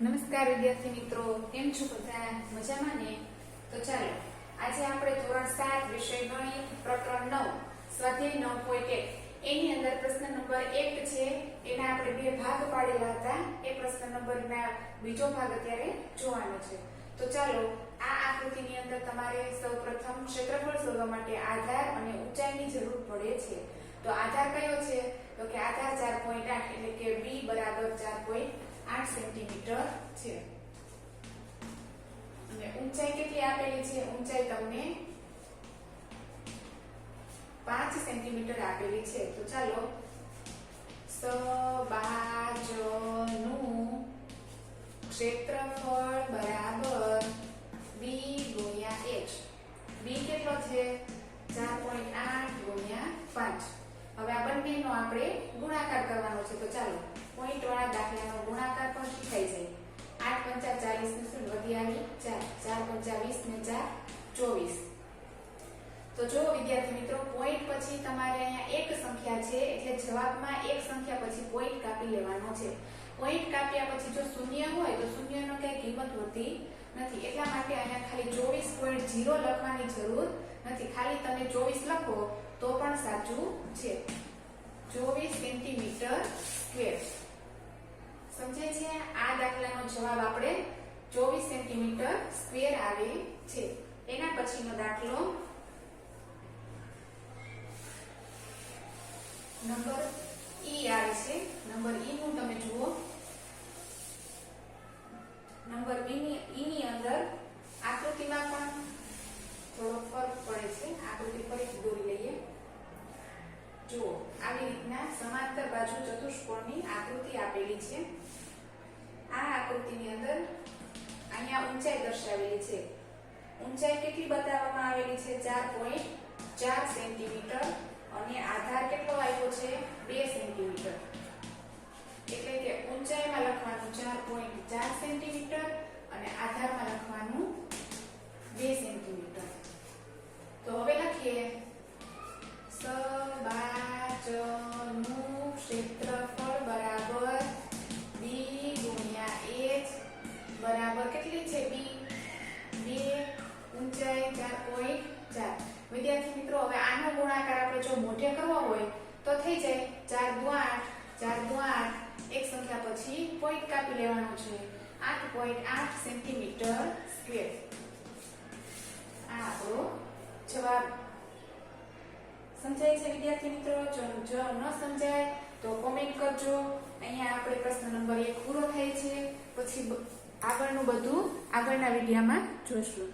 નમસ્કાર વિદ્યાર્થી મિત્રો, કેમ છો બધા? મજામાં ને? તો ચાલો આજે આપણે ધોરણ 7 વિષય ગણિત પ્રકરણ 9 સ્વાધ્યાય 9.1 એની અંદર પ્રશ્ન નંબર 1 છે. એના આપણે બે ભાગ પાડેલા હતા. એ પ્રશ્ન નંબરના બીજો ભાગ અત્યારે જોવાનો છે. તો ચાલો આ આકૃતિની અંદર તમારે સૌપ્રથમ ક્ષેત્રફળ શોધવા માટે આધાર અને ઊંચાઈની જરૂર પડે છે. તો આધાર કયો છે? તો કે આધાર 4.8 એટલે કે b બરાબર 4.8 સેન્ટીમીટર છે. અને ઊંચાઈ કેટલી આપેલી છે? ઊંચાઈ તમને 5 સેન્ટીમીટર આપેલી છે. તો ચાલો સબાજનું ક્ષેત્રફળ બરાબર b ગુણ્યા h. b કેટલો છે? 4.8 ગુણ્યા 5. હવે આ બંનેનો આપણે ગુણાકાર કરવાનો છે. તો ચાલો પોઈન્ટ વાળા દાખલાનો ગુણાકાર પણ શીખાઈ જાય. 8 × 5 = 40 ને શું વધી આવી 4 4 × 20 ને 4 24. તો જો વિદ્યાર્થી મિત્રો, પોઈન્ટ પછી તમારે અહીંયા એક સંખ્યા છે એટલે જવાબમાં એક સંખ્યા પછી પોઈન્ટ કાપી લેવાનો છે. પોઈન્ટ કાપ્યા પછી જો શૂન્ય હોય તો શૂન્યનો કઈ કિંમત હોતી નથી. એટલા માટે અહીંયા ખાલી 24.0 લખવાની જરૂર નથી. ખાલી તમે 24 લખો તો પણ સાચું છે. 24 સેન્ટીમીટર સ્ક્વેર. સમજાય છે? આ દાખલાનો જવાબ આપણે 24 સેન્ટીમીટર સ્ક્વેર આવે છે. એના પછીનો દાખલો નંબર ઈ આવે છે. નંબર ઈ નું તમે જુઓ. નંબર ઈ ની અંદર આકૃતિમાં પણ થોડો ફરક પડે છે. આકૃતિ ફરીથી દોરી લઈએ. જુઓ, આવી રીતના સમાંતર બાજુ ચતુષ્કોણની આકૃતિ આપેલી છે. આ આકૃતિની અંદર અહીંયા ઊંચાઈ દર્શાવેલી છે. ઊંચાઈ કેટલી બતાવવામાં આવેલી છે? 4.4 સેન્ટીમીટર અને આધાર કેટલો આવ્યો છે? 2 સેન્ટીમીટર. એટલે કે ઊંચાઈમાં લખવાનું 4.4 સેન્ટીમીટર અને આધારમાં લખવાનું 2 સેન્ટીમીટર. તો હવે લખીએ સબાજનું ક્ષેત્રફળ બરાબર b ગુણ્યા h બરાબર કેટલી છે? b 2, ઊંચાઈ 4.4. વિદ્યાર્થી મિત્રો, હવે આનો ગુણાકાર આપણે જો મોઢે કરવો હોય તો થઈ જાય 4 × 8 એક સંખ્યા પછી પોઈન્ટ કાપી લેવાનું છે. 8.8 સેન્ટીમીટર સ્ક્વેર. આ આપણો જવાબ. સમજાય છે વિદ્યાર્થી મિત્રો? જો ન સમજાય તો કોમેન્ટ કરજો. અહીંયા આપણે પ્રશ્ન નંબર 1 પૂરો થાય છે. પછી આગળનું બધું આગળના વિડિયોમાં જોઈશું.